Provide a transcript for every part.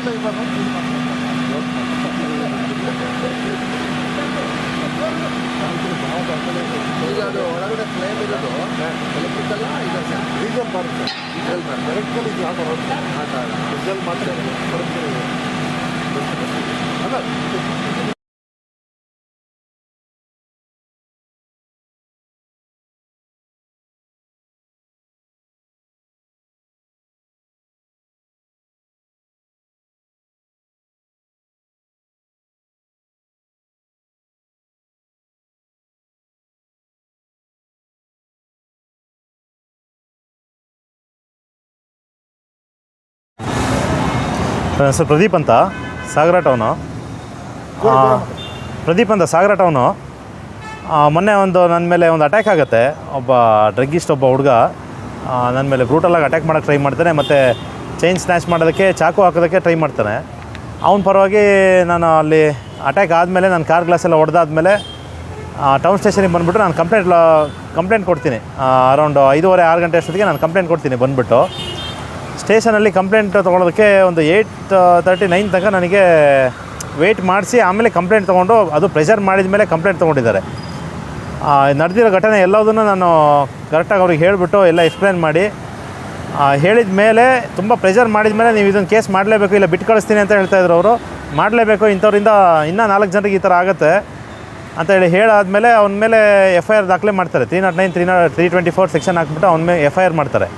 ಈಗ ಅದು ಒಳಗಡೆ ಫ್ಲೇಮ್ ಇರೋದು ಎಲೆಕ್ಟ್ರಿಕಲ್ ಡೀಸೆಲ್ ಬರುತ್ತೆ. ಡೀಸೆಲ್ ಬರುತ್ತೆ ಎಲೆಕ್ಟ್ರಿಕಲ್ ಇದು ಯಾವ ಬರುತ್ತೆ ಡೀಸೆಲ್ ಮಾತ್ರ ಅಲ್ಲ. ಸರ್ ಪ್ರದೀಪ್ ಅಂತ ಸಾಗರ ಟೌನು. ಪ್ರದೀಪ್ ಅಂತ ಸಾಗರ ಟೌನು. ಮೊನ್ನೆ ನನ್ನ ಮೇಲೆ ಒಂದು ಅಟ್ಯಾಕ್ ಆಗುತ್ತೆ. ಒಬ್ಬ ಡ್ರಗ್ಗಿಸ್ಟ್ ಒಬ್ಬ ಹುಡುಗ ನನ್ನ ಮೇಲೆ ಬ್ರೂಟಲಾಗಿ ಅಟ್ಯಾಕ್ ಮಾಡೋಕ್ಕೆ ಟ್ರೈ ಮಾಡ್ತಾನೆ, ಮತ್ತು ಚೈನ್ ಸ್ನ್ಯಾಚ್ ಮಾಡೋದಕ್ಕೆ ಚಾಕು ಹಾಕೋದಕ್ಕೆ ಟ್ರೈ ಮಾಡ್ತಾನೆ. ಅವನ ಪರವಾಗಿ ನಾನು ಅಲ್ಲಿ ಅಟ್ಯಾಕ್ ಆದಮೇಲೆ ನನ್ನ ಕಾರ್ ಗ್ಲಾಸೆಲ್ಲ ಹೊಡೆದಾದ್ಮೇಲೆ ಟೌನ್ ಸ್ಟೇಷನಿಗೆ ಬಂದುಬಿಟ್ಟು ನಾನು ಕಂಪ್ಲೇಂಟ್ ಕೊಡ್ತೀನಿ. ಅರೌಂಡ್ 5:30-6 ಗಂಟೆ ಅಷ್ಟೊತ್ತಿಗೆ ನಾನು ಕಂಪ್ಲೇಂಟ್ ಕೊಡ್ತೀನಿ. ಬಂದುಬಿಟ್ಟು ಸ್ಟೇಷನಲ್ಲಿ ಕಂಪ್ಲೇಂಟ್ ತೊಗೊಳೋದಕ್ಕೆ ಒಂದು 8:39 ತನಕ ನನಗೆ ವೆಯ್ಟ್ ಮಾಡಿಸಿ ಆಮೇಲೆ ಕಂಪ್ಲೇಂಟ್ ತೊಗೊಂಡು, ಅದು ಪ್ರೆಷರ್ ಮಾಡಿದ ಮೇಲೆ ಕಂಪ್ಲೇಂಟ್ ತೊಗೊಂಡಿದ್ದಾರೆ. ನಡೆದಿರೋ ಘಟನೆ ಎಲ್ಲದನ್ನು ನಾನು ಕರೆಕ್ಟಾಗಿ ಅವ್ರಿಗೆ ಹೇಳಿಬಿಟ್ಟು ಎಲ್ಲ ಎಕ್ಸ್ಪ್ಲೇನ್ ಮಾಡಿ ಹೇಳಿದ ಮೇಲೆ, ತುಂಬ ಪ್ರೆಷರ್ ಮಾಡಿದ ಮೇಲೆ ನೀವು ಇದನ್ನು ಕೇಸ್ ಮಾಡಲೇಬೇಕು, ಇಲ್ಲ ಬಿಟ್ಟು ಕಳಿಸ್ತೀನಿ ಅಂತ ಹೇಳ್ತಾಯಿದ್ರು ಅವರು. ಮಾಡಲೇಬೇಕು, ಇಂಥವ್ರಿಂದ ಇನ್ನೂ 4 ಜನರಿಗೆ ಈ ಥರ ಆಗುತ್ತೆ ಅಂತ ಹೇಳಾದಮೇಲೆ ಅವನ ಮೇಲೆ FIR ದಾಖಲೆ ಮಾಡ್ತಾರೆ. 309, 324 ಸೆಕ್ಷನ್ ಹಾಕ್ಬಿಟ್ಟು ಅವನ ಮೇಲೆ FIR ಮಾಡ್ತಾರೆ.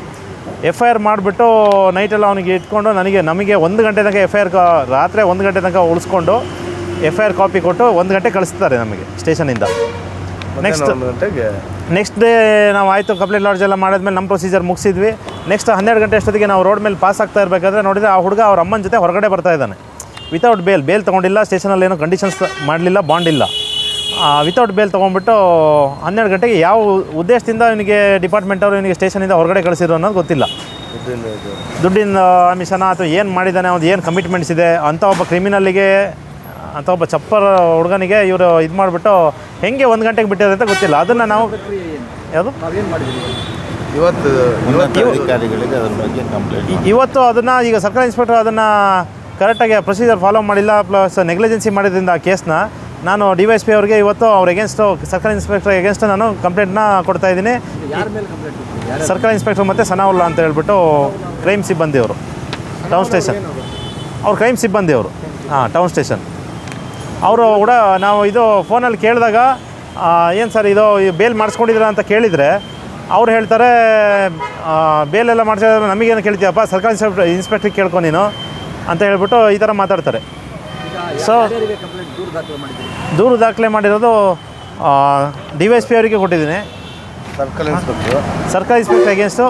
FIR ಮಾಡಿಬಿಟ್ಟು ನೈಟೆಲ್ಲ ಅವನಿಗೆ ಇಟ್ಕೊಂಡು ನಮಗೆ 1 ಗಂಟೆ ತನಕ ರಾತ್ರಿ 1 ಗಂಟೆ ತನಕ ಉಳಿಸ್ಕೊಂಡು FIR ಕಾಪಿ ಕೊಟ್ಟು 1 ಗಂಟೆ ಕಳಿಸ್ತಾರೆ ನಮಗೆ ಸ್ಟೇಷನಿಂದ. ನೆಕ್ಸ್ಟ್ ಡೇ ನಾವು ಆಯಿತು ಕಂಪ್ಲೇಂಟ್ ಲಾಡ್ಜ್ ಎಲ್ಲ ಮಾಡಿದ್ಮೇಲೆ ನಮ್ಮ ಪ್ರೊಸೀಜರ್ ಮುಗಿಸಿದ್ವಿ. ನೆಕ್ಸ್ಟ್ 12 ಗಂಟೆ ಅಷ್ಟೊತ್ತಿಗೆ ನಾವು ರೋಡ್ ಮೇಲೆ ಪಾಸ್ ಆಗ್ತಾ ಇರಬೇಕಾದ್ರೆ ನೋಡಿದರೆ ಆ ಹುಡುಗ ಅವ್ರ ಅಮ್ಮನ ಜೊತೆ ಹೊರಗಡೆ ಬರ್ತಾ ಇದ್ದಾನೆ. ವಿತೌಟ್ ಬೇಲ್ ತೊಗೊಂಡಿಲ್ಲ, ಸ್ಟೇಷನಲ್ಲಿ ಏನೋ ಕಂಡೀಷನ್ಸ್ ಮಾಡಲಿಲ್ಲ, ಬಾಂಡ್ ಇಲ್ಲ. ವಿತೌಟ್ ಬೇಲ್ ತೊಗೊಂಡ್ಬಿಟ್ಟು 12 ಗಂಟೆಗೆ ಯಾವ ಉದ್ದೇಶದಿಂದ ಇವನಿಗೆ ಡಿಪಾರ್ಟ್ಮೆಂಟ್ ಅವರು ಇವನಿಗೆ ಸ್ಟೇಷನಿಂದ ಹೊರಗಡೆ ಕಳಿಸಿದ್ರು ಅನ್ನೋದು ಗೊತ್ತಿಲ್ಲ. ದುಡ್ಡಿನ ಮಿಷನ ಅಥವಾ ಏನು ಮಾಡಿದ್ದಾನೆ, ಅವ್ನು ಏನು ಕಮಿಟ್ಮೆಂಟ್ಸ್ ಇದೆ ಅಂತ ಒಬ್ಬ ಕ್ರಿಮಿನಲ್ಲಿಗೆ ಅಂತ ಒಬ್ಬ ಚಪ್ಪರ್ ಹುಡುಗನಿಗೆ ಇವರು ಇದು ಮಾಡಿಬಿಟ್ಟು ಹೆಂಗೆ 1 ಗಂಟೆಗೆ ಬಿಟ್ಟಿದ್ದಾರೆ ಅಂತ ಗೊತ್ತಿಲ್ಲ. ಅದನ್ನು ನಾವು ಯಾವುದು ಇವತ್ತು ಅದನ್ನು ಈಗ ಸರ್ಕಲ್ ಇನ್ಸ್ಪೆಕ್ಟರ್ ಅದನ್ನು ಕರೆಕ್ಟಾಗಿ ಪ್ರೊಸೀಜರ್ ಫಾಲೋ ಮಾಡಿಲ್ಲ, ಪ್ಲಸ್ ನೆಗ್ಲಿಜೆನ್ಸಿ ಮಾಡಿದ್ರಿಂದ ಆ ಕೇಸ್ನ ನಾನು DYSP ಅವರಿಗೆ ಇವತ್ತು ಅವ್ರ ಎಗೇನ್ಸ್ಟು ಸರ್ಕಲ್ ಇನ್ಸ್ಪೆಕ್ಟರ್ ಎಗೇನ್ಸ್ಟ್ ನಾನು ಕಂಪ್ಲೇಂಟ್ನ ಕೊಡ್ತಾಯಿದ್ದೀನಿ. ಸರ್ಕಲ್ ಇನ್ಸ್ಪೆಕ್ಟರ್ ಮತ್ತು ಸನಾವುಲ್ಲಾ ಅಂತ ಹೇಳ್ಬಿಟ್ಟು ಕ್ರೈಮ್ ಸಿಬ್ಬಂದಿ ಅವರು ಟೌನ್ ಸ್ಟೇಷನ್, ಅವ್ರು ಕ್ರೈಮ್ ಸಿಬ್ಬಂದಿ ಅವರು ಟೌನ್ ಸ್ಟೇಷನ್ ಅವರು ಕೂಡ. ನಾವು ಇದು ಫೋನಲ್ಲಿ ಕೇಳಿದಾಗ ಏನು ಸರ್ ಇದು ಬೇಲ್ ಮಾಡಿಸ್ಕೊಂಡಿದ್ದೀರಾ ಅಂತ ಕೇಳಿದರೆ ಅವ್ರು ಹೇಳ್ತಾರೆ ಬೇಲೆಲ್ಲ ಮಾಡಿಸಿದ್ರೆ ನಮಗೇನು ಕೇಳ್ತೀಯಪ್ಪ, ಸರ್ಕಲ್ ಇನ್ಸ್ಪೆಕ್ಟ್ರಿಗೆ ಕೇಳ್ಕೊ ನೀನು ಅಂತ ಹೇಳ್ಬಿಟ್ಟು ಈ ಥರ ಮಾತಾಡ್ತಾರೆ. ಸೊ ದೂರು ದಾಖಲೆ ಮಾಡಿರೋದು DYSP ಅವರಿಗೆ ಕೊಟ್ಟಿದ್ದೀನಿ. ಸರ್ಕಲ್ ಇನ್ಸ್ಪೆಕ್ಟರ್ ಅಗೇನ್ಸ್ಟು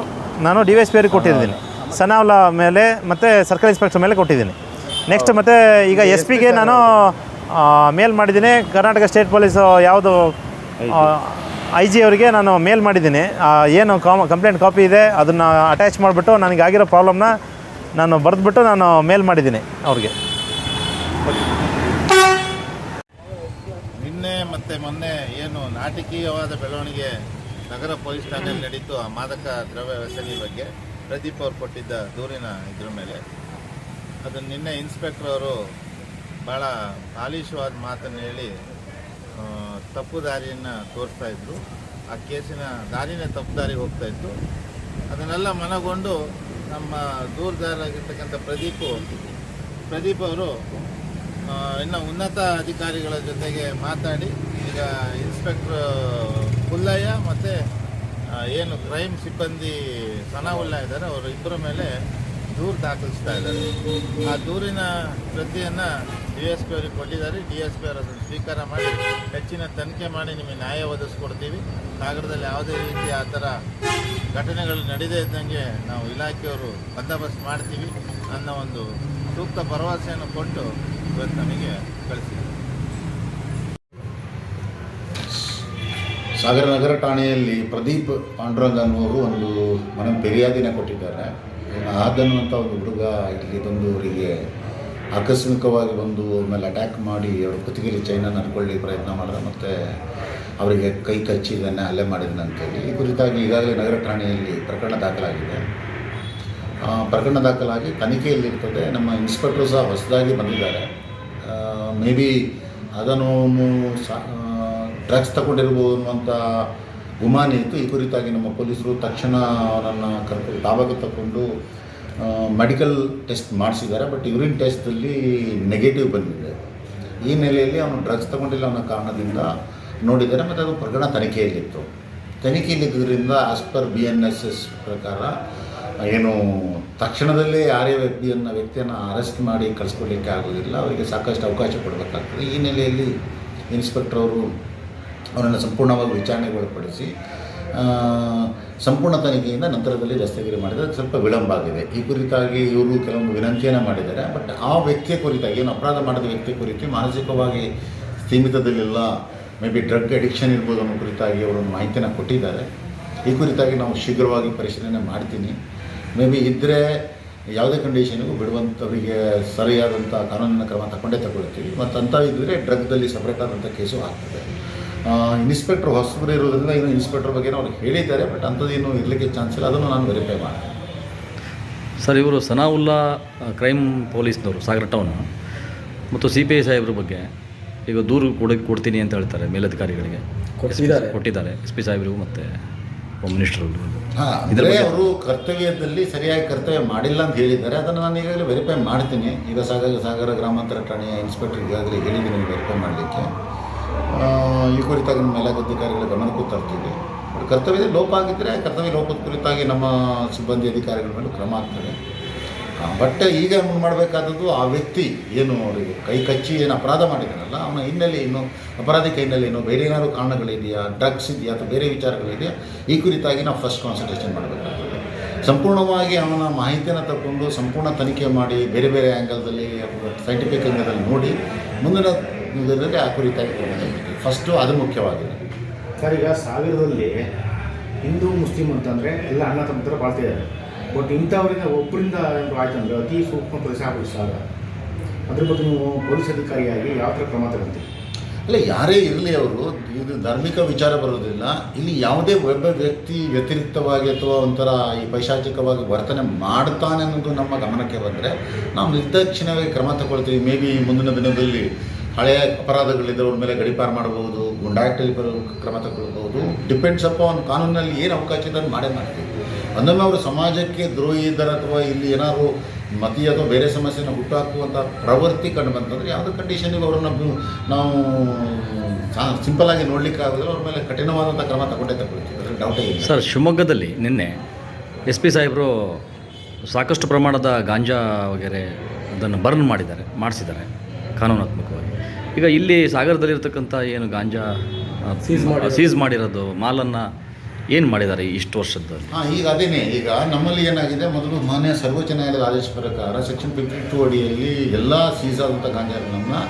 ನಾನು DYSP ಅವರಿಗೆ ಕೊಟ್ಟಿದ್ದೀನಿ. ಸನಾವುಲ್ಲಾ ಮೇಲೆ ಮತ್ತು ಸರ್ಕಲ್ ಇನ್ಸ್ಪೆಕ್ಟರ್ ಮೇಲೆ ಕೊಟ್ಟಿದ್ದೀನಿ. ನೆಕ್ಸ್ಟ್ ಮತ್ತು ಈಗ SP ಗೆ ನಾನು ಮೇಲ್ ಮಾಡಿದ್ದೀನಿ. ಕರ್ನಾಟಕ ಸ್ಟೇಟ್ ಪೊಲೀಸು ಯಾವುದು IG ಅವರಿಗೆ ನಾನು ಮೇಲ್ ಮಾಡಿದ್ದೀನಿ. ಏನು ಕಂಪ್ಲೇಂಟ್ ಕಾಪಿ ಇದೆ ಅದನ್ನು ಅಟ್ಯಾಚ್ ಮಾಡಿಬಿಟ್ಟು ನನಗಾಗಿರೋ ಪ್ರಾಬ್ಲಮ್ನ ನಾನು ಬರೆದ್ಬಿಟ್ಟು ನಾನು ಮೇಲ್ ಮಾಡಿದ್ದೀನಿ ಅವ್ರಿಗೆ. ನಿನ್ನೆ ಮತ್ತು ಮೊನ್ನೆ ಏನು ನಾಟಕೀಯವಾದ ಬೆಳವಣಿಗೆ ನಗರ ಪೊಲೀಸ್ ಠಾಣೆಯಲ್ಲಿ ನಡೀತು, ಆ ಮಾದಕ ದ್ರವ್ಯ ವ್ಯಸನಿ ಬಗ್ಗೆ ಪ್ರದೀಪ್ ಅವರು ಕೊಟ್ಟಿದ್ದ ದೂರಿನ ಇದ್ರ ಮೇಲೆ ಅದನ್ನು ನಿನ್ನೆ ಇನ್ಸ್ಪೆಕ್ಟರ್ ಅವರು ಭಾಳ ಆಲಿಶವಾದ ಮಾತನ್ನು ಹೇಳಿ ತಪ್ಪು ದಾರಿಯನ್ನು ತೋರಿಸ್ತಾ ಇದ್ರು. ಆ ಕೇಸಿನ ದಾರಿನೇ ತಪ್ಪು ದಾರಿಗೆ ಹೋಗ್ತಾಯಿತ್ತು. ಅದನ್ನೆಲ್ಲ ಮನಗೊಂಡು ನಮ್ಮ ದೂರದಾರರಾಗಿರ್ತಕ್ಕಂಥ ಪ್ರದೀಪ್ ಅವರು ಇನ್ನು ಉನ್ನತ ಅಧಿಕಾರಿಗಳ ಜೊತೆಗೆ ಮಾತಾಡಿ ಈಗ ಇನ್ಸ್ಪೆಕ್ಟರ್ ಪುಲ್ಲಯ್ಯ ಮತ್ತು ಏನು ಕ್ರೈಮ್ ಸಿಬ್ಬಂದಿ ಸನಾವುಲ್ಲಾ ಇದ್ದಾರೆ ಅವರು ಇಬ್ಬರ ಮೇಲೆ ದೂರು ದಾಖಲಿಸ್ತಾ ಇದ್ದಾರೆ. ಆ ದೂರಿನ ಪ್ರತಿಯನ್ನು DSP ಅವರಿಗೆ ಕೊಟ್ಟಿದ್ದಾರೆ. DSP ಅವರು ಅದನ್ನು ಸ್ವೀಕಾರ ಮಾಡಿ ಹೆಚ್ಚಿನ ತನಿಖೆ ಮಾಡಿ ನಿಮಗೆ ನ್ಯಾಯ ಒದಗಿಸ್ಕೊಡ್ತೀವಿ. ಸಾಗರದಲ್ಲಿ ಯಾವುದೇ ರೀತಿ ಆ ಥರ ಘಟನೆಗಳು ನಡೆದೇ ಇದ್ದಂಗೆ ನಾವು ಇಲಾಖೆಯವರು ಬಂದೋಬಸ್ತ್ ಮಾಡ್ತೀವಿ ಅನ್ನೋ ಒಂದು ಸೂಕ್ತ ಭರವಸೆಯನ್ನು ಕೊಟ್ಟು ಇವತ್ತು ನಮಗೆ ಕಳಿಸಿದ್ದಾರೆ. ಸಾಗರ ನಗರ ಠಾಣೆಯಲ್ಲಿ ಪ್ರದೀಪ್ ಪಾಂಡುರಂಗ ಅನ್ನುವರು ಒಂದು ಮನೆ ಫಿರ್ಯಾದಿನ ಕೊಟ್ಟಿದ್ದಾರೆ. ಆದನ್ನುವಂಥ ಒಂದು ಹುಡುಗ ಇಲ್ಲಿ ಬಂದು ಅವರಿಗೆ ಆಕಸ್ಮಿಕವಾಗಿ ಬಂದು ಮೇಲೆ ಅಟ್ಯಾಕ್ ಮಾಡಿ ಅವರು ಕುತ್ತಿಗೆಯಲ್ಲಿ ಚೈನನ್ನು ಹರ್ಕೊಳ್ಳಿ ಪ್ರಯತ್ನ ಮಾಡಿದ್ರೆ ಮತ್ತು ಅವರಿಗೆ ಕೈ ಕಚ್ಚಿದ್ದನ್ನು ಹಲ್ಲೆ ಮಾಡಿದನಂತೇಳಿ ಈ ಕುರಿತಾಗಿ ಈಗಾಗಲೇ ನಗರ ಠಾಣೆಯಲ್ಲಿ ಪ್ರಕರಣ ದಾಖಲಾಗಿದೆ. ಪ್ರಕರಣ ದಾಖಲಾಗಿ ತನಿಖೆಯಲ್ಲಿರ್ತದೆ. ನಮ್ಮ ಇನ್ಸ್ಪೆಕ್ಟರ್ ಸಹ ಹೊಸದಾಗಿ ಬಂದಿದ್ದಾರೆ. ಮೇ ಬಿ ಅದನ್ನು ಡ್ರಗ್ಸ್ ತಗೊಂಡಿರ್ಬೋದು ಅನ್ನುವಂಥ ಗುಮಾನ ಇತ್ತು. ಈ ಕುರಿತಾಗಿ ನಮ್ಮ ಪೊಲೀಸರು ತಕ್ಷಣ ಅವನನ್ನು ಕರ್ಕೊಂಡು ತಾಬಾಗೆ ತಗೊಂಡು ಮೆಡಿಕಲ್ ಟೆಸ್ಟ್ ಮಾಡಿಸಿದ್ದಾರೆ. ಬಟ್ ಯೂರಿನ್ ಟೆಸ್ಟಲ್ಲಿ ನೆಗೆಟಿವ್ ಬಂದಿದೆ. ಈ ನೆಲೆಯಲ್ಲಿ ಅವನು ಡ್ರಗ್ಸ್ ತಗೊಂಡಿಲ್ಲ ಅನ್ನೋ ಕಾರಣದಿಂದ ನೋಡಿದ್ದಾರೆ. ಮತ್ತು ಅದು ಪ್ರಕರಣ ತನಿಖೆಯಲ್ಲಿದ್ದರಿಂದ ಆಸ್ ಪರ್ BNSS ಪ್ರಕಾರ ಏನು ತಕ್ಷಣದಲ್ಲೇ ಯಾರೇ ವ್ಯಕ್ತಿಯನ್ನು ಅರೆಸ್ಟ್ ಮಾಡಿ ಕಳಿಸ್ಕೊಡ್ಲಿಕ್ಕೆ ಆಗೋದಿಲ್ಲ. ಅವರಿಗೆ ಸಾಕಷ್ಟು ಅವಕಾಶ ಕೊಡಬೇಕಾಗ್ತದೆ. ಈ ನೆಲೆಯಲ್ಲಿ ಇನ್ಸ್ಪೆಕ್ಟರ್ ಅವರು ಅವರನ್ನು ಸಂಪೂರ್ಣವಾಗಿ ವಿಚಾರಣೆಗೆ ಒಳಪಡಿಸಿ ಸಂಪೂರ್ಣ ತನಿಖೆಯಿಂದ ನಂತರದಲ್ಲಿ ದಸ್ತಗಿರಿ ಮಾಡಿದರೆ ಸ್ವಲ್ಪ ವಿಳಂಬ ಆಗಿದೆ. ಈ ಕುರಿತಾಗಿ ಇವರು ಕೆಲವೊಂದು ವಿನಂತಿಯನ್ನು ಮಾಡಿದ್ದಾರೆ. ಬಟ್ ಆ ವ್ಯಕ್ತಿಯ ಕುರಿತಾಗಿ ಏನು ಅಪರಾಧ ಮಾಡಿದ ವ್ಯಕ್ತಿಯ ಕುರಿತು ಮಾನಸಿಕವಾಗಿ ಸ್ಥೀಮಿತದಲ್ಲೆಲ್ಲ ಮೇ ಬಿ ಡ್ರಗ್ ಅಡಿಕ್ಷನ್ ಇರ್ಬೋದು ಅನ್ನೋ ಕುರಿತಾಗಿ ಅವರು ಮಾಹಿತಿಯನ್ನು ಕೊಟ್ಟಿದ್ದಾರೆ. ಈ ಕುರಿತಾಗಿ ನಾವು ಶೀಘ್ರವಾಗಿ ಪರಿಶೀಲನೆ ಮಾಡ್ತೀನಿ. ಮೇ ಬಿ ಇದ್ದರೆ ಯಾವುದೇ ಕಂಡೀಷನಿಗೂ ಬಿಡುವಂಥವರಿಗೆ ಸರಿಯಾದಂಥ ಕಾನೂನಿನ ಕ್ರಮ ತಗೊಳ್ತೀವಿ. ಮತ್ತು ಅಂಥ ಇದ್ದರೆ ಡ್ರಗ್ದಲ್ಲಿ ಸಪ್ರೇಟ್ ಆದಂಥ ಕೇಸು ಆಗ್ತದೆ. ಇನ್ಸ್ಪೆಕ್ಟ್ರ್ ಹೊಸಬರು ಇರೋದ್ರಿಂದ ಏನು ಇನ್ಸ್ಪೆಕ್ಟ್ರ್ ಬಗ್ಗೆ ಅವ್ರು ಹೇಳಿದ್ದಾರೆ. ಬಟ್ ಅಂಥದ್ದೇನು ಇರಲಿಕ್ಕೆ ಚಾನ್ಸ್ ಇಲ್ಲ. ಅದನ್ನು ನಾನು ವೆರಿಫೈ ಮಾಡ್ತೀನಿ. ಸರ್, ಇವರು ಸನಾವುಲ್ಲಾ ಕ್ರೈಮ್ ಪೊಲೀಸ್ನವರು ಸಾಗರ ಟೌನ್ ಮತ್ತು CPI ಸಾಹೇಬ್ರ ಬಗ್ಗೆ ಈಗ ದೂರು ಕೊಡ್ತೀನಿ ಅಂತ ಹೇಳ್ತಾರೆ ಮೇಲಧಿಕಾರಿಗಳಿಗೆ. ಕೊಟ್ಟಿದ್ದಾರೆ SP ಸಾಹೇಬ್ರಿಗೂ ಮತ್ತು ಹೋಮ್ ಮಿನಿಸ್ಟರ್ಗಳಿಗೂ. ಇದರ ಅವರು ಕರ್ತವ್ಯದಲ್ಲಿ ಸರಿಯಾಗಿ ಕರ್ತವ್ಯ ಮಾಡಿಲ್ಲ ಅಂತ ಹೇಳಿದ್ದಾರೆ. ಅದನ್ನು ನಾನು ಈಗಾಗಲೇ ವೆರಿಫೈ ಮಾಡ್ತೀನಿ. ಈಗ ಸಾಗರ ಗ್ರಾಮಾಂತರ ಠಾಣೆಯ ಇನ್ಸ್ಪೆಕ್ಟರ್ ಈಗಾಗಲೇ ಹೇಳಿದ್ದೀನಿ ವೆರಿಫೈ ಮಾಡಲಿಕ್ಕೆ. ಈ ಕುರಿತಾಗಿ ನಮ್ಮ ಮೇಲಧಿಕಾರಿಗಳ ಗಮನಕ್ಕೂ ತರ್ತೀವಿ. ಕರ್ತವ್ಯದಲ್ಲಿ ಲೋಪ ಆಗಿದ್ದರೆ ಕರ್ತವ್ಯ ಲೋಪದ ಕುರಿತಾಗಿ ನಮ್ಮ ಸಿಬ್ಬಂದಿ ಅಧಿಕಾರಿಗಳ ಮೇಲೆ ಕ್ರಮ ಆಗ್ತದೆ. ಬಟ್ ಈಗ ಮಾಡಬೇಕಾದದ್ದು ಆ ವ್ಯಕ್ತಿ ಏನು ಅವರಿಗೆ ಕೈ ಕಚ್ಚಿ ಏನು ಅಪರಾಧ ಮಾಡಿದಾನಲ್ಲ, ಅವನ ಹಿನ್ನೆಲೆ ಏನು, ಅಪರಾಧಿಕ ಹಿನ್ನೆಲೆ ಏನು, ಬೇರೆ ಏನಾದರೂ ಕಾರಣಗಳಿದೆಯಾ, ಡ್ರಗ್ಸ್ ಇದೆಯಾ ಅಥವಾ ಬೇರೆ ವಿಚಾರಗಳಿದೆಯಾ, ಈ ಕುರಿತಾಗಿ ನಾವು ಫಸ್ಟ್ ಕಾನ್ಸಂಟ್ರೇಷನ್ ಮಾಡಬೇಕಾಗ್ತದೆ. ಸಂಪೂರ್ಣವಾಗಿ ಅವನ ಮಾಹಿತಿಯನ್ನು ತಗೊಂಡು ಸಂಪೂರ್ಣ ತನಿಖೆ ಮಾಡಿ ಬೇರೆ ಬೇರೆ ಆ್ಯಂಗಲ್ದಲ್ಲಿ ಸೈಂಟಿಫಿಕ್ ಆ್ಯಂಗಲ್ದಲ್ಲಿ ನೋಡಿ ಮುಂದಿನ ಇದರಲ್ಲಿ ಆ ಕುರಿತಾಗಿ ತಗೊಂಡಿರ್ತೀವಿ. ಫಸ್ಟು ಅದು ಮುಖ್ಯವಾಗಿದೆ. ಸರ್, ಈಗ ಸಾಗರದಲ್ಲಿ ಹಿಂದೂ ಮುಸ್ಲಿಂ ಅಂತಂದರೆ ಎಲ್ಲ ಅಣ್ಣ ತಮ್ಮ ಬಾಳ್ತಿದ್ದಾರೆ. ಬಟ್ ಇಂಥವರಿಂದ ಒಬ್ಬರಿಂದ ಏನಾದರೂ ಆಯ್ತಂದರೆ ಅತಿ ಸೂಕ್ಷ್ಮ ಪರಿಸರ ಸಾಗರ. ಅದ್ರ ಬಗ್ಗೆ ನೀವು ಪೊಲೀಸ್ ಅಧಿಕಾರಿಯಾಗಿ ಯಾವ ಥರ ಕ್ರಮ ತಗೊಳ್ತೀವಿ? ಅಲ್ಲ, ಯಾರೇ ಇರಲಿ ಅವರು, ಇದು ಧಾರ್ಮಿಕ ವಿಚಾರ ಬರೋದಿಲ್ಲ. ಇಲ್ಲಿ ಯಾವುದೇ ಒಬ್ಬ ವ್ಯಕ್ತಿ ವ್ಯತಿರಿಕ್ತವಾಗಿ ಅಥವಾ ಒಂಥರ ಈ ಪೈಶಾಚಿಕವಾಗಿ ವರ್ತನೆ ಮಾಡ್ತಾನೆ ಅನ್ನೋದು ನಮ್ಮ ಗಮನಕ್ಕೆ ಬಂದರೆ ನಾವು ನಿರ್ದಾಕ್ಷಿಣ್ಯವಾಗಿ ಕ್ರಮ ತಗೊಳ್ತೀವಿ. ಮೇ ಬಿ ಮುಂದಿನ ದಿನದಲ್ಲಿ ಹಳೆಯ ಅಪರಾಧಗಳಿದ್ದರೆ ಅವ್ರ ಮೇಲೆ ಗಡೀಪಾರು ಮಾಡಬಹುದು, ಗುಂಡಾಟಲ್ಲಿ ಕ್ರಮ ತಗೊಳ್ಬೋದು. ಡಿಪೆಂಡ್ಸ್ ಅಪಾನ್ ಕಾನೂನಲ್ಲಿ ಏನು ಅವಕಾಶ ಇದೆ ಅದನ್ನು ಮಾಡೇ ಮಾಡ್ತೀವಿ. ಒಂದೊಮ್ಮೆ ಅವರು ಸಮಾಜಕ್ಕೆ ದ್ರೋಹಿ ಇದ್ದಾರೆ ಅಥವಾ ಇಲ್ಲಿ ಏನಾದರೂ ಮತೀಯ ಅಥವಾ ಬೇರೆ ಸಮಸ್ಯೆನ ಹುಟ್ಟುಹಾಕುವಂಥ ಪ್ರವೃತ್ತಿ ಕಂಡು ಬಂತಂದರೆ ಯಾವುದೇ ಕಂಡೀಷನಿಗೆ ಅವರನ್ನು ನಾವು ಸಿಂಪಲ್ಲಾಗಿ ನೋಡಲಿಕ್ಕೆ ಆಗೋದಿಲ್ಲ. ಅವ್ರ ಮೇಲೆ ಕಠಿಣವಾದಂಥ ಕ್ರಮ ತಗೊಳ್ತೀವಿ. ಅದರಲ್ಲಿ ಡೌಟೇ ಇಲ್ಲ. ಸರ್, ಶಿವಮೊಗ್ಗದಲ್ಲಿ ನಿನ್ನೆ SP ಸಾಹೇಬರು ಸಾಕಷ್ಟು ಪ್ರಮಾಣದ ಗಾಂಜಾ ವಗೇರೆ ಅದನ್ನು ಮಾಡಿಸಿದ್ದಾರೆ ಕಾನೂನಾತ್ಮಕವಾಗಿ. ಈಗ ಇಲ್ಲಿ ಸಾಗರದಲ್ಲಿರ್ತಕ್ಕಂಥ ಏನು ಗಾಂಜಾ ಸೀಸ್ ಮಾಡಿರೋದು ಮಾಲನ್ನು ಏನು ಮಾಡಿದ್ದಾರೆ ಇಷ್ಟು ವರ್ಷದಲ್ಲಿ? ಈಗ ಅದೇನೇ, ಈಗ ನಮ್ಮಲ್ಲಿ ಏನಾಗಿದೆ, ಮೊದಲು ಮಾನ್ಯ ಸರ್ವೋಚ್ಚ ನ್ಯಾಯಾಲಯದ ಆದೇಶ ಪ್ರಕಾರ ಸೆಕ್ಷನ್ 52 ಅಡಿಯಲ್ಲಿ ಎಲ್ಲ ಸೀಸ್ ಆದಂಥ ಗಾಂಜಾಗಳನ್ನು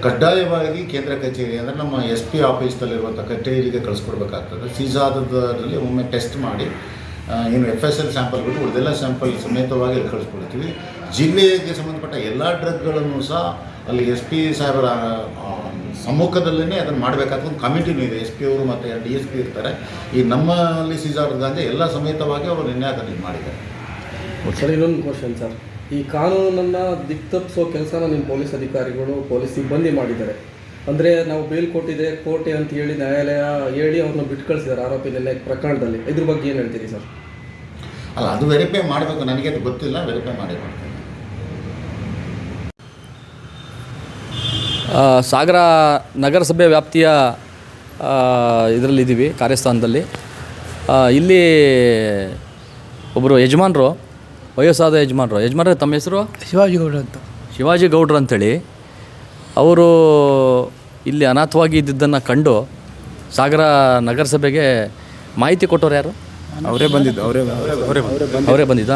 ಕಡ್ಡಾಯವಾಗಿ ಕೇಂದ್ರ ಕಚೇರಿ ಅಂದರೆ ನಮ್ಮ SP ಆಫೀಸ್ನಲ್ಲಿರುವಂಥ ಕಚೇರಿಗೆ ಕಳಿಸ್ಕೊಡ್ಬೇಕಾಗ್ತದೆ. ಸೀಸ್ ಆದದ್ರಲ್ಲಿ ಒಮ್ಮೆ ಟೆಸ್ಟ್ ಮಾಡಿ ಏನು FSL ಸ್ಯಾಂಪಲ್ಗಳು ಉಳಿದೆಲ್ಲ ಸ್ಯಾಂಪಲ್ ಸಮೇತವಾಗಿ ಕಳಿಸ್ಕೊಡ್ತೀವಿ. ಜಿಲ್ಲೆಗೆ ಸಂಬಂಧಪಟ್ಟ ಎಲ್ಲ ಡ್ರಗ್ಗಳನ್ನು ಸಹ ಅಲ್ಲಿ SP ಸಾಹೇಬರ ಸಮ್ಮುಖದಲ್ಲೇ ಅದನ್ನು ಮಾಡಬೇಕಾದ ಒಂದು ಕಮಿಟಿನೂ ಇದೆ. SP ಅವರು ಮತ್ತು DSP ಇರ್ತಾರೆ. ಈ ನಮ್ಮಲ್ಲಿ ಸೀಸ್ ಆದಂತೆ ಎಲ್ಲ ಸಮೇತವಾಗಿ ಅವರು ನಿನ್ನೆ ಅದನ್ನು ಮಾಡಿದ್ದಾರೆ. ಸರ್, ಇನ್ನೊಂದು ಕ್ವಶನ್ ಸರ್, ಈ ಕಾನೂನನ್ನು ದಿಕ್ತಪ್ಪಿಸೋ ಕೆಲಸನ ನಿಮ್ಮ ಪೊಲೀಸ್ ಅಧಿಕಾರಿಗಳು, ಪೊಲೀಸ್ ಸಿಬ್ಬಂದಿ ಮಾಡಿದ್ದಾರೆ. ಅಂದರೆ ನಾವು ಬೇಲ್ ಕೊಟ್ಟಿದೆ ಕೋರ್ಟೆ ಅಂತ ಹೇಳಿ ನ್ಯಾಯಾಲಯ ಹೇಳಿ ಅವ್ರನ್ನ ಬಿಟ್ಟು ಕಳಿಸಿದ್ದಾರೆ ಆರೋಪಿ ನಿನ್ನೆ ಪ್ರಕರಣದಲ್ಲಿ. ಇದ್ರ ಬಗ್ಗೆ ಏನು ಹೇಳ್ತೀರಿ ಸರ್? ಅಲ್ಲ, ಅದು ವೆರಿಫೈ ಮಾಡಬೇಕು. ನನಗೆ ಅದು ಗೊತ್ತಿಲ್ಲ, ವೆರಿಫೈ ಮಾಡ್ತೀನಿ. ಸಾಗರ ನಗರಸಭೆ ವ್ಯಾಪ್ತಿಯ ಇದರಲ್ಲಿದ್ದೀವಿ, ಕಾರ್ಯಸ್ಥಾನದಲ್ಲಿ. ಇಲ್ಲಿ ಒಬ್ಬರು ಯಜಮಾನರು, ವಯಸ್ಸಾದ ಯಜಮಾನ್ರೆ ತಮ್ಮ ಹೆಸರು? ಶಿವಾಜಿ ಗೌಡ್ರು ಅಂಥೇಳಿ. ಅವರು ಇಲ್ಲಿ ಅನಾಥವಾಗಿ ಇದ್ದಿದ್ದನ್ನು ಕಂಡು ಸಾಗರ ನಗರಸಭೆಗೆ ಮಾಹಿತಿ ಕೊಟ್ಟವ್ರು ಯಾರು? ಅವರೇ ಬಂದಿದ್ದ.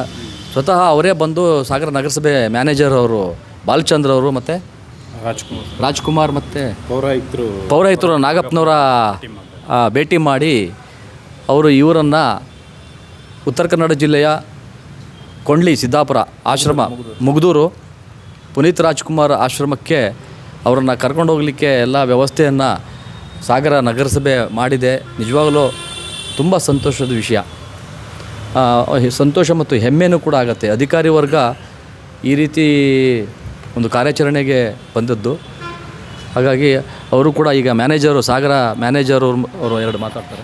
ಸ್ವತಃ ಅವರೇ ಬಂದು ಸಾಗರ ನಗರಸಭೆ ಮ್ಯಾನೇಜರ್ ಅವರು ಬಾಲಚಂದ್ರ ಅವರು ಮತ್ತು ರಾಜ್ಕುಮಾರ್ ಮತ್ತು ಪೌರಾಯುಕ್ತರು ನಾಗಪ್ಪನವರ ಭೇಟಿ ಮಾಡಿ ಅವರು ಇವರನ್ನು ಉತ್ತರ ಕನ್ನಡ ಜಿಲ್ಲೆಯ ಕೊಂಡ್ಲಿ ಸಿದ್ದಾಪುರ ಆಶ್ರಮ, ಮುಗ್ದೂರು ಪುನೀತ್ ರಾಜ್ಕುಮಾರ್ ಆಶ್ರಮಕ್ಕೆ ಅವರನ್ನು ಕರ್ಕೊಂಡು ಹೋಗಲಿಕ್ಕೆ ಎಲ್ಲ ವ್ಯವಸ್ಥೆಯನ್ನು ಸಾಗರ ನಗರಸಭೆ ಮಾಡಿದೆ. ನಿಜವಾಗಲೂ ತುಂಬ ಸಂತೋಷದ ವಿಷಯ. ಸಂತೋಷ ಮತ್ತು ಹೆಮ್ಮೆನೂ ಕೂಡ ಆಗುತ್ತೆ. ಅಧಿಕಾರಿ ವರ್ಗ ಈ ರೀತಿ ಒಂದು ಕಾರ್ಯಾಚರಣೆಗೆ ಬಂದದ್ದು. ಹಾಗಾಗಿ ಅವರು ಕೂಡ ಈಗ ಮ್ಯಾನೇಜರು, ಸಾಗರ ಮ್ಯಾನೇಜರು ಅವರು ಎರಡು ಮಾತಾಡ್ತಾರೆ.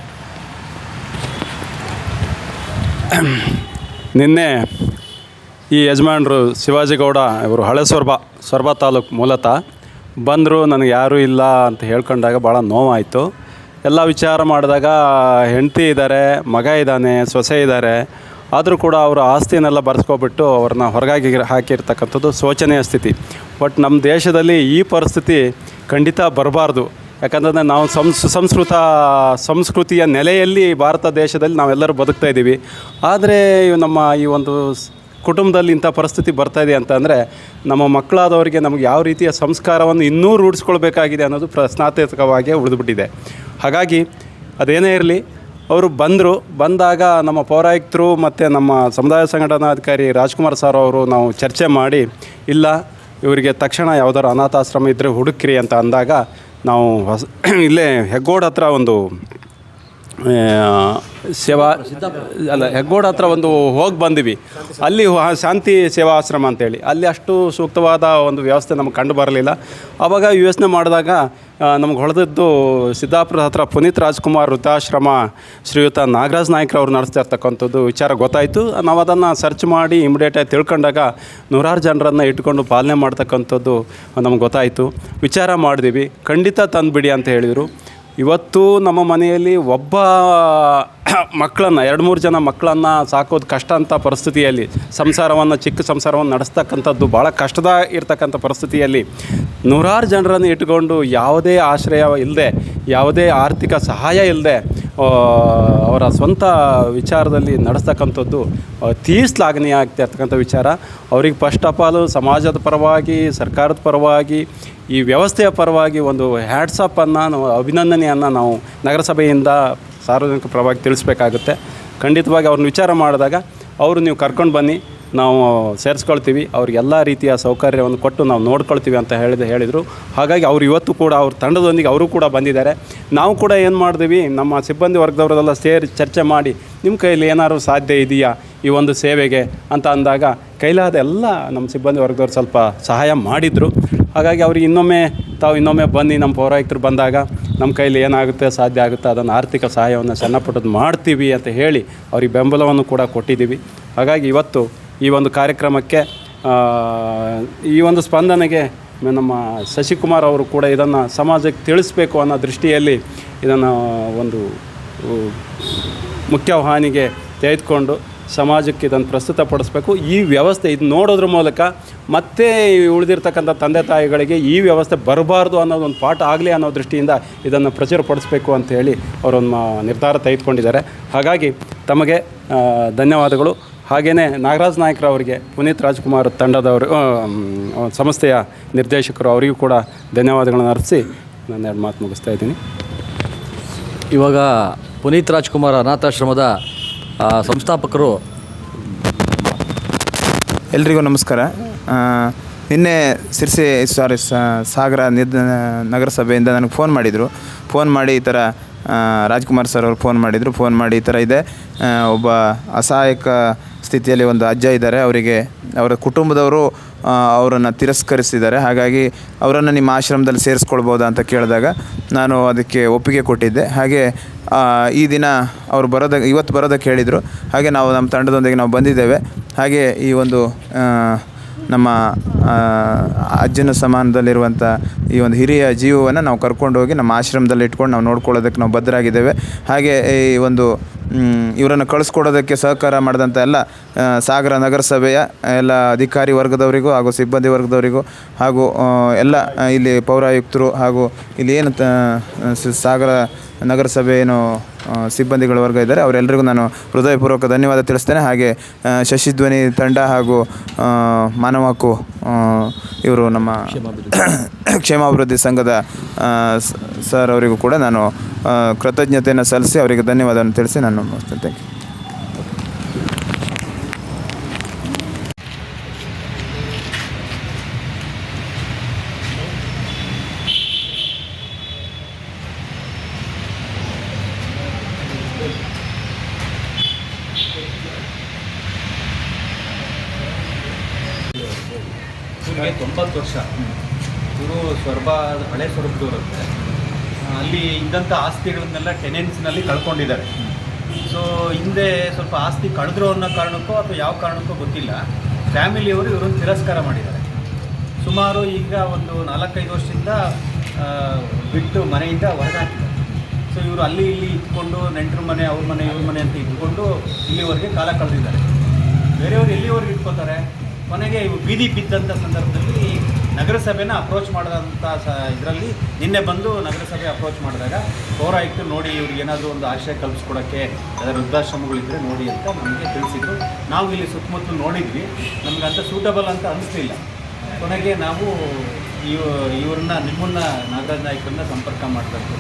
ನಿನ್ನೆ ಈ ಯಜಮಾನರು ಶಿವಾಜಿಗೌಡ ಇವರು ಹಳೆ ಸೊರಬ ತಾಲೂಕು ಮೂಲತಃ ಬಂದರು. ನನಗೆ ಯಾರೂ ಇಲ್ಲ ಅಂತ ಹೇಳ್ಕೊಂಡಾಗ ಭಾಳ ನೋವಾಯಿತು. ಎಲ್ಲ ವಿಚಾರ ಮಾಡಿದಾಗ ಹೆಂಡತಿ ಇದ್ದಾರೆ, ಮಗ ಇದ್ದಾನೆ, ಸೊಸೆ ಇದ್ದಾರೆ. ಆದರೂ ಕೂಡ ಅವರ ಆಸ್ತಿಯನ್ನೆಲ್ಲ ಬರೆಸ್ಕೊಬಿಟ್ಟು ಅವ್ರನ್ನ ಹೊರಗಾಗಿ ಹಾಕಿರ್ತಕ್ಕಂಥದ್ದು ಶೋಚನೀಯ ಸ್ಥಿತಿ. ಬಟ್ ನಮ್ಮ ದೇಶದಲ್ಲಿ ಈ ಪರಿಸ್ಥಿತಿ ಖಂಡಿತ ಬರಬಾರ್ದು. ಯಾಕಂದರೆ ನಾವು ಸಂಸ್ಕೃತಿಯ ನೆಲೆಯಲ್ಲಿ ಭಾರತ ದೇಶದಲ್ಲಿ ನಾವೆಲ್ಲರೂ ಬದುಕ್ತಾ ಇದ್ದೀವಿ. ಆದರೆ ನಮ್ಮ ಈ ಒಂದು ಕುಟುಂಬದಲ್ಲಿ ಇಂಥ ಪರಿಸ್ಥಿತಿ ಬರ್ತಾಯಿದೆ ಅಂತಂದರೆ ನಮ್ಮ ಮಕ್ಕಳಾದವರಿಗೆ ನಮಗೆ ಯಾವ ರೀತಿಯ ಸಂಸ್ಕಾರವನ್ನು ಇನ್ನೂ ರೂಢಿಸ್ಕೊಳ್ಬೇಕಾಗಿದೆ ಅನ್ನೋದು ಪ್ರಶ್ನಾರ್ಥಕವಾಗಿ ಉಳಿದುಬಿಟ್ಟಿದೆ. ಹಾಗಾಗಿ ಅದೇನೇ ಇರಲಿ, ಅವರು ಬಂದಾಗ ನಮ್ಮ ಪೌರಾಯುಕ್ತರು ಮತ್ತು ನಮ್ಮ ಸಮುದಾಯ ಸಂಘಟನಾಧಿಕಾರಿ ರಾಜ್ಕುಮಾರ್ ಸರ್ ಅವರು ನಾವು ಚರ್ಚೆ ಮಾಡಿ, ಇಲ್ಲ ಇವರಿಗೆ ತಕ್ಷಣ ಯಾವುದಾದ್ರು ಅನಾಥಾಶ್ರಮ ಇದ್ದರೆ ಹುಡುಕ್ರಿ ಅಂತ ಅಂದಾಗ ನಾವು ಇಲ್ಲೇ ಹೆಗ್ಗೋಡ್ ಹತ್ರ ಒಂದು ಹೆಗ್ಗೋಡ್ ಹತ್ರ ಒಂದು ಹೋಗಿ ಬಂದಿವಿ. ಅಲ್ಲಿ ಶಾಂತಿ ಸೇವಾಶ್ರಮ ಅಂತೇಳಿ ಅಲ್ಲಿ ಅಷ್ಟು ಸೂಕ್ತವಾದ ಒಂದು ವ್ಯವಸ್ಥೆ ನಮಗೆ ಕಂಡು ಬರಲಿಲ್ಲ. ಆವಾಗ ಯೋಚನೆ ಮಾಡಿದಾಗ ನಮ್ಗೆ ಹೊಳೆದದ್ದು ಸಿದ್ದಾಪುರ ಹತ್ರ ಪುನೀತ್ ರಾಜ್ಕುಮಾರ್ ವೃದ್ಧಾಶ್ರಮ ಶ್ರೀಯುತ ನಾಗರಾಜ್ ನಾಯ್ಕರವ್ರು ನಡೆಸ್ತಾ ಇರ್ತಕ್ಕಂಥದ್ದು ವಿಚಾರ ಗೊತ್ತಾಯಿತು. ನಾವು ಅದನ್ನು ಸರ್ಚ್ ಮಾಡಿ ಇಮಿಡಿಯೇಟಾಗಿ ತಿಳ್ಕೊಂಡಾಗ ನೂರಾರು ಜನರನ್ನು ಇಟ್ಕೊಂಡು ಪಾಲನೆ ಮಾಡ್ತಕ್ಕಂಥದ್ದು ನಮ್ಗೆ ಗೊತ್ತಾಯಿತು. ವಿಚಾರ ಮಾಡಿದ್ವಿ, ಖಂಡಿತ ತಂದುಬಿಡಿ ಅಂತ ಹೇಳಿದರು. ಇವತ್ತು ನಮ್ಮ ಮನೆಯಲ್ಲಿ ಒಬ್ಬ ಮಕ್ಕಳನ್ನು 2-3 ಜನ ಮಕ್ಕಳನ್ನು ಸಾಕೋದು ಕಷ್ಟ ಅಂತ ಪರಿಸ್ಥಿತಿಯಲ್ಲಿ ಚಿಕ್ಕ ಸಂಸಾರವನ್ನು ನಡೆಸ್ತಕ್ಕಂಥದ್ದು ಭಾಳ ಕಷ್ಟದ ಇರ್ತಕ್ಕಂಥ ಪರಿಸ್ಥಿತಿಯಲ್ಲಿ ನೂರಾರು ಜನರನ್ನು ಇಟ್ಕೊಂಡು ಯಾವುದೇ ಆಶ್ರಯ ಇಲ್ಲದೆ, ಯಾವುದೇ ಆರ್ಥಿಕ ಸಹಾಯ ಇಲ್ಲದೆ ಅವರ ಸ್ವಂತ ವಿಚಾರದಲ್ಲಿ ನಡೆಸ್ತಕ್ಕಂಥದ್ದು ಅತೀ ಶ್ಲಾಘನೀಯ ಆಗ್ತಾ ಇರ್ತಕ್ಕಂಥ ವಿಚಾರ. ಅವ್ರಿಗೆ ಫಸ್ಟ್ ಆಫ್ ಆಲ್ ಸಮಾಜದ ಪರವಾಗಿ, ಸರ್ಕಾರದ ಪರವಾಗಿ, ಈ ವ್ಯವಸ್ಥೆಯ ಪರವಾಗಿ ಒಂದು ಹ್ಯಾಟ್ಸಪ್ಪನ್ನು ನಾವು ಅಭಿನಂದನೆಯನ್ನು ನಾವು ನಗರಸಭೆಯಿಂದ ಸಾರ್ವಜನಿಕ ಪರವಾಗಿ ತಿಳಿಸ್ಬೇಕಾಗುತ್ತೆ. ಖಂಡಿತವಾಗಿ ಅವ್ರನ್ನ ವಿಚಾರ ಮಾಡಿದಾಗ ಅವರು ನೀವು ಕರ್ಕೊಂಡು ಬನ್ನಿ, ನಾವು ಸೇರಿಸ್ಕೊಳ್ತೀವಿ, ಅವ್ರಿಗೆಲ್ಲ ರೀತಿಯ ಸೌಕರ್ಯವನ್ನು ಕೊಟ್ಟು ನಾವು ನೋಡ್ಕೊಳ್ತೀವಿ ಅಂತ ಹೇಳಿದರು. ಹಾಗಾಗಿ ಅವರು ಇವತ್ತು ಕೂಡ ಅವ್ರ ತಂಡದೊಂದಿಗೆ ಅವರು ಕೂಡ ಬಂದಿದ್ದಾರೆ. ನಾವು ಕೂಡ ಏನು ಮಾಡಿದ್ವಿ, ನಮ್ಮ ಸಿಬ್ಬಂದಿ ವರ್ಗದವರೆಲ್ಲ ಸೇರಿ ಚರ್ಚೆ ಮಾಡಿ ನಿಮ್ಮ ಕೈಯಲ್ಲಿ ಏನಾದರೂ ಸಾಧ್ಯ ಇದೆಯಾ ಈ ಒಂದು ಸೇವೆಗೆ ಅಂತ ಅಂದಾಗ ಕೈಲಾದ ಎಲ್ಲ ನಮ್ಮ ಸಿಬ್ಬಂದಿ ವರ್ಗದವ್ರು ಸ್ವಲ್ಪ ಸಹಾಯ ಮಾಡಿದರು. ಹಾಗಾಗಿ ಅವ್ರಿಗೆ ಇನ್ನೊಮ್ಮೆ ಬನ್ನಿ, ನಮ್ಮ ಪೌರಾಯುಕ್ತರು ಬಂದಾಗ ನಮ್ಮ ಕೈಲಿ ಏನಾಗುತ್ತೆ ಸಾಧ್ಯ ಆಗುತ್ತೆ ಅದನ್ನು ಆರ್ಥಿಕ ಸಹಾಯವನ್ನು ಸಣ್ಣಪುಟ್ಟದ್ದು ಮಾಡ್ತೀವಿ ಅಂತ ಹೇಳಿ ಅವ್ರಿಗೆ ಬೆಂಬಲವನ್ನು ಕೂಡ ಕೊಟ್ಟಿದ್ದೀವಿ. ಹಾಗಾಗಿ ಇವತ್ತು ಈ ಒಂದು ಕಾರ್ಯಕ್ರಮಕ್ಕೆ, ಈ ಒಂದು ಸ್ಪಂದನೆಗೆ ನಮ್ಮ ಶಶಿಕುಮಾರ್ ಅವರು ಕೂಡ ಇದನ್ನು ಸಮಾಜಕ್ಕೆ ತಿಳಿಸ್ಬೇಕು ಅನ್ನೋ ದೃಷ್ಟಿಯಲ್ಲಿ ಇದನ್ನು ಒಂದು ಮುಖ್ಯವಾಹಿನಿಗೆ ತೆಗೆದುಕೊಂಡು ಸಮಾಜಕ್ಕೆ ಇದನ್ನು ಪ್ರಸ್ತುತಪಡಿಸಬೇಕು. ಈ ವ್ಯವಸ್ಥೆ ಇದು ನೋಡೋದ್ರ ಮೂಲಕ ಮತ್ತೆ ಉಳಿದಿರ್ತಕ್ಕಂಥ ತಂದೆ ತಾಯಿಗಳಿಗೆ ಈ ವ್ಯವಸ್ಥೆ ಬರಬಾರ್ದು ಅನ್ನೋದೊಂದು ಪಾಠ ಆಗಲಿ ಅನ್ನೋ ದೃಷ್ಟಿಯಿಂದ ಇದನ್ನು ಪ್ರಚುರಪಡಿಸಬೇಕು ಅಂಥೇಳಿ ಅವರೊಂದು ನಿರ್ಧಾರ ತೆಗೆದುಕೊಂಡಿದ್ದಾರೆ. ಹಾಗಾಗಿ ತಮಗೆ ಧನ್ಯವಾದಗಳು. ಹಾಗೆಯೇ ನಾಗರಾಜ್ ನಾಯ್ಕರವರಿಗೆ, ಪುನೀತ್ ರಾಜ್ಕುಮಾರ್ ತಂಡದವರು, ಸಂಸ್ಥೆಯ ನಿರ್ದೇಶಕರು, ಅವರಿಗೂ ಕೂಡ ಧನ್ಯವಾದಗಳನ್ನು ಅರ್ಪಿಸಿ ನಾನು 2 ಮಾತು ಮುಗಿಸ್ತಾ ಇದ್ದೀನಿ. ಇವಾಗ ಪುನೀತ್ ರಾಜ್ಕುಮಾರ್ ಅನಾಥಾಶ್ರಮದ ಸಂಸ್ಥಾಪಕರು. ಎಲ್ರಿಗೂ ನಮಸ್ಕಾರ. ನಿನ್ನೆ ಸಾಗರ ನಗರಸಭೆಯಿಂದ ನನಗೆ ಫೋನ್ ಮಾಡಿ ಈ ಥರ ರಾಜ್ಕುಮಾರ್ ಸರ್ ಅವರು ಫೋನ್ ಮಾಡಿ ಈ ಥರ ಇದೆ, ಒಬ್ಬ ಅಸಹಾಯಕ ಸ್ಥಿತಿಯಲ್ಲಿ ಒಂದು ಅಜ್ಜ ಇದ್ದಾರೆ, ಅವರ ಕುಟುಂಬದವರು ಅವರನ್ನು ತಿರಸ್ಕರಿಸಿದ್ದಾರೆ, ಹಾಗಾಗಿ ಅವರನ್ನು ನಿಮ್ಮ ಆಶ್ರಮದಲ್ಲಿ ಸೇರಿಸ್ಕೊಳ್ಬೋದಾ ಅಂತ ಕೇಳಿದಾಗ ನಾನು ಅದಕ್ಕೆ ಒಪ್ಪಿಗೆ ಕೊಟ್ಟಿದ್ದೆ. ಹಾಗೆ ಈ ದಿನ ಇವತ್ತು ಬರೋದಕ್ಕೆ ಹೇಳಿದರು. ಹಾಗೆ ನಾವು ನಮ್ಮ ತಂಡದೊಂದಿಗೆ ನಾವು ಬಂದಿದ್ದೇವೆ. ಹಾಗೆ ಈ ಒಂದು ನಮ್ಮ ಅಜ್ಜನ ಸಮಾನದಲ್ಲಿರುವಂಥ ಈ ಒಂದು ಹಿರಿಯ ಜೀವವನ್ನು ನಾವು ಕರ್ಕೊಂಡೋಗಿ ನಮ್ಮ ಆಶ್ರಮದಲ್ಲಿ ಇಟ್ಕೊಂಡು ನಾವು ನೋಡ್ಕೊಳ್ಳೋದಕ್ಕೆ ನಾವು ಬದ್ಧರಾಗಿದ್ದೇವೆ. ಹಾಗೆ ಈ ಒಂದು ಇವರನ್ನು ಕಳಿಸ್ಕೊಡೋದಕ್ಕೆ ಸಹಕಾರ ಮಾಡಿದಂಥ ಎಲ್ಲ ಸಾಗರ ನಗರಸಭೆಯ ಎಲ್ಲ ಅಧಿಕಾರಿ ವರ್ಗದವರಿಗೂ ಹಾಗೂ ಸಿಬ್ಬಂದಿ ವರ್ಗದವರಿಗೂ ಹಾಗೂ ಎಲ್ಲ ಇಲ್ಲಿ ಪೌರಾಯುಕ್ತರು ಹಾಗೂ ಇಲ್ಲಿ ಏನು ಸಾಗರ ನಗರಸಭೆ ಏನು ಸಿಬ್ಬಂದಿಗಳ ವರ್ಗ ಇದ್ದಾರೆ ಅವರೆಲ್ಲರಿಗೂ ನಾನು ಹೃದಯಪೂರ್ವಕ ಧನ್ಯವಾದ ತಿಳಿಸ್ತೇನೆ. ಹಾಗೆ ಶಶಿಧ್ವನಿ ತಂಡ ಹಾಗೂ ಮಾನವ ಹಕ್ಕು ಇವರು ನಮ್ಮ ಕ್ಷೇಮಾಭಿವೃದ್ಧಿ ಸಂಘದ ಸರ್ ಅವರಿಗೂ ಕೂಡ ನಾನು ಕೃತಜ್ಞತೆಯನ್ನು ಸಲ್ಲಿಸಿ ಅವರಿಗೆ ಧನ್ಯವಾದವನ್ನು ತಿಳಿಸಿ ನಾನು ಮುಗಿಸ್ತೇನೆ. Thank you. ಇವರಿಗೆ 90 ವರ್ಷ. ಇವರು ಹಳೆ ಸ್ವರ್ಬದವರಂತೆ. ಅಲ್ಲಿ ಇದ್ದಂಥ ಆಸ್ತಿಗಳನ್ನೆಲ್ಲ ಟೆನೆನ್ಸ್ನಲ್ಲಿ ಕಳ್ಕೊಂಡಿದ್ದಾರೆ. ಸೊ ಹಿಂದೆ ಸ್ವಲ್ಪ ಆಸ್ತಿ ಕಳೆದ್ರು ಅನ್ನೋ ಕಾರಣಕ್ಕೋ ಅಥವಾ ಯಾವ ಕಾರಣಕ್ಕೋ ಗೊತ್ತಿಲ್ಲ, ಫ್ಯಾಮಿಲಿಯವರು ಇವರನ್ನು ತಿರಸ್ಕಾರ ಮಾಡಿದ್ದಾರೆ. ಸುಮಾರು ಈಗ ಒಂದು 4-5 ವರ್ಷದಿಂದ ಬಿಟ್ಟು ಮನೆಯಿಂದ ಹೊರಗಾಕಿದ್ದಾರೆ. ಸೊ ಇವರು ಅಲ್ಲಿ ಇಲ್ಲಿ ಇಟ್ಕೊಂಡು ನೆಂಟರ ಮನೆ, ಅವ್ರ ಮನೆ, ಇವ್ರ ಮನೆ ಅಂತ ಇಟ್ಕೊಂಡು ಇಲ್ಲಿವರೆಗೆ ಕಾಲ ಕಳೆದಿದ್ದಾರೆ. ಬೇರೆಯವರು ಎಲ್ಲಿವರೆಗೆ ಇಟ್ಕೋತಾರೆ? ಕೊನೆಗೆ ಇವು ಬೀದಿ ಬಿದ್ದಂಥ ಸಂದರ್ಭದಲ್ಲಿ ನಗರಸಭೆನ ಅಪ್ರೋಚ್ ಮಾಡಿದಂಥ ಇದರಲ್ಲಿ ನಿನ್ನೆ ಬಂದು ನಗರಸಭೆ ಅಪ್ರೋಚ್ ಮಾಡಿದಾಗ ಪೌರಾಯುಕ್ತರು ನೋಡಿ ಇವ್ರಿಗೆ ಏನಾದರೂ ಒಂದು ಆಶ್ರಯ ಕಲ್ಪಿಸ್ಕೊಡೋಕ್ಕೆ ಅದರ ವೃದ್ಧಾಶ್ರಮಗಳಿದ್ದರೆ ನೋಡಿ ಅಂತ ನಮಗೆ ತಿಳಿಸಿದ್ರು. ನಾವು ಇಲ್ಲಿ ಸುತ್ತಮುತ್ತಲು ನೋಡಿದ್ವಿ, ನಮಗಂತ ಸೂಟಬಲ್ ಅಂತ ಅನಿಸ್ಲಿಲ್ಲ. ಕೊನೆಗೆ ನಾವು ಇವ್ರನ್ನ ನಿಮ್ಮನ್ನು ನಾಗರಾಜ್ ನಾಯ್ಕರನ್ನ ಸಂಪರ್ಕ ಮಾಡಬೇಕು.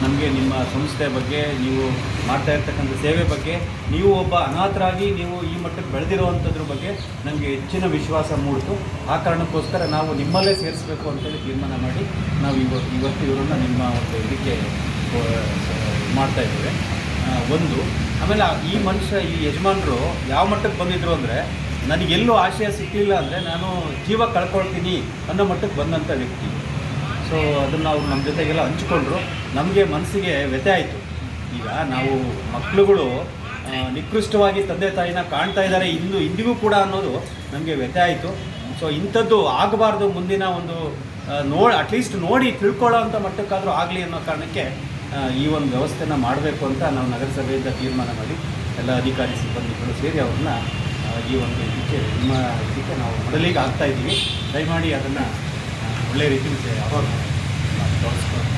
ನಮಗೆ ನಿಮ್ಮ ಸಂಸ್ಥೆ ಬಗ್ಗೆ, ನೀವು ಮಾಡ್ತಾ ಇರ್ತಕ್ಕಂಥ ಸೇವೆ ಬಗ್ಗೆ, ನೀವು ಒಬ್ಬ ಅನಾಥರಾಗಿ ನೀವು ಈ ಮಟ್ಟಕ್ಕೆ ಬೆಳೆದಿರೋವಂಥದ್ರ ಬಗ್ಗೆ ನಮಗೆ ಹೆಚ್ಚಿನ ವಿಶ್ವಾಸ ಮೂಡಿತು. ಆ ಕಾರಣಕ್ಕೋಸ್ಕರ ನಾವು ನಿಮ್ಮಲ್ಲೇ ಸೇರಿಸಬೇಕು ಅಂತೇಳಿ ತೀರ್ಮಾನ ಮಾಡಿ ನಾವು ಇವತ್ತು ಇವರನ್ನು ನಿಮ್ಮ ಒಂದು ಇದಕ್ಕೆ ಮಾಡ್ತಾಯಿದ್ದೇವೆ. ಒಂದು ಆಮೇಲೆ ಈ ಮನುಷ್ಯ, ಈ ಯಜಮಾನರು ಯಾವ ಮಟ್ಟಕ್ಕೆ ಬಂದಿದ್ದರು ಅಂದರೆ, ನನಗೆಲ್ಲೂ ಆಶಯ ಸಿಕ್ಕಲಿಲ್ಲ ಅಂದರೆ ನಾನು ಜೀವ ಕಳ್ಕೊಳ್ತೀನಿ ಅನ್ನೋ ಮಟ್ಟಕ್ಕೆ ಬಂದಂಥ ವ್ಯಕ್ತಿ. ಸೊ ಅದನ್ನು ಅವ್ರು ನಮ್ಮ ಜೊತೆಗೆಲ್ಲ ಹಂಚ್ಕೊಂಡ್ರು. ನಮಗೆ ಮನಸ್ಸಿಗೆ ವ್ಯಥೆ ಆಯಿತು. ಈಗ ನಾವು ಮಕ್ಕಳುಗಳು ನಿಕೃಷ್ಟವಾಗಿ ತಂದೆ ತಾಯಿನ ಕಾಣ್ತಾ ಇದ್ದಾರೆ ಇಂದಿಗೂ ಕೂಡ ಅನ್ನೋದು ನಮಗೆ ವ್ಯಥೆ ಆಯಿತು. ಸೊ ಇಂಥದ್ದು ಆಗಬಾರ್ದು, ಮುಂದಿನ ಒಂದು ಅಟ್ಲೀಸ್ಟ್ ನೋಡಿ ತಿಳ್ಕೊಳ್ಳೋ ಅಂಥ ಮಟ್ಟಕ್ಕಾದರೂ ಆಗಲಿ ಅನ್ನೋ ಕಾರಣಕ್ಕೆ ಈ ಒಂದು ವ್ಯವಸ್ಥೆನ ಮಾಡಬೇಕು ಅಂತ ನಾವು ನಗರಸಭೆಯಿಂದ ತೀರ್ಮಾನ ಮಾಡಿ ಎಲ್ಲ ಅಧಿಕಾರಿ ಸಿಬ್ಬಂದಿಗಳು ಸೇರಿ ಅವ್ರನ್ನ ಈ ಒಂದು ಇದಕ್ಕೆ ನಾವು ಮೊದಲಿಗೆ ಆಗ್ತಾಯಿದ್ದೀವಿ. ದಯಮಾಡಿ ಅದನ್ನು ಒಳ್ಳೆಯ ರೀತಿಯಲ್ಲಿ ಅವಾಗ ತೋರಿಸ್ಕೊಂಡು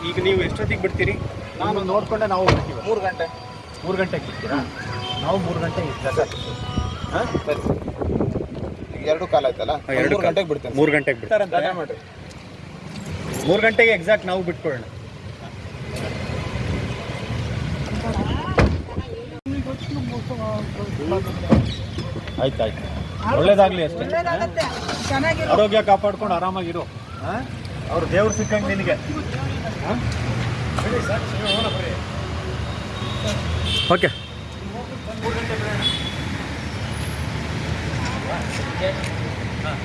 ಈಗ ನೀವು ಎಷ್ಟೊತ್ತಿಗೆ ಬಿಡ್ತೀರಿ? ನಾನು ನೋಡಿಕೊಂಡೆ ನಾವು ಬರ್ತೀವಿ. 3 ಗಂಟೆಗೆ ಬಿಡ್ತೀರಾ? ನಾವು 3 ಗಂಟೆಗೆ ಹಾಂ ಸರಿ. ಈಗ 2:15 ಆಯ್ತಲ್ಲ, 2 ಗಂಟೆಗೆ ಬಿಡ್ತೇನೆ. 3 ಗಂಟೆಗೆ ಬಿಡ್ತಾರೆ ಮಾಡಿರಿ. 3 ಗಂಟೆಗೆ ಎಕ್ಸಾಕ್ಟ್ ನಾವು ಬಿಟ್ಕೊಳ್ಳೋಣ. ಆಯ್ತು ಒಳ್ಳೇದಾಗಲಿ ಅಷ್ಟೇ. ಆರೋಗ್ಯ ಕಾಪಾಡ್ಕೊಂಡು ಆರಾಮಾಗಿರು. ಅವ್ರು ದೇವ್ರು ಸಿಕ್ಕಂಗೆ ನಿನಗೆ. ಓಕೆ. ಹಾಂ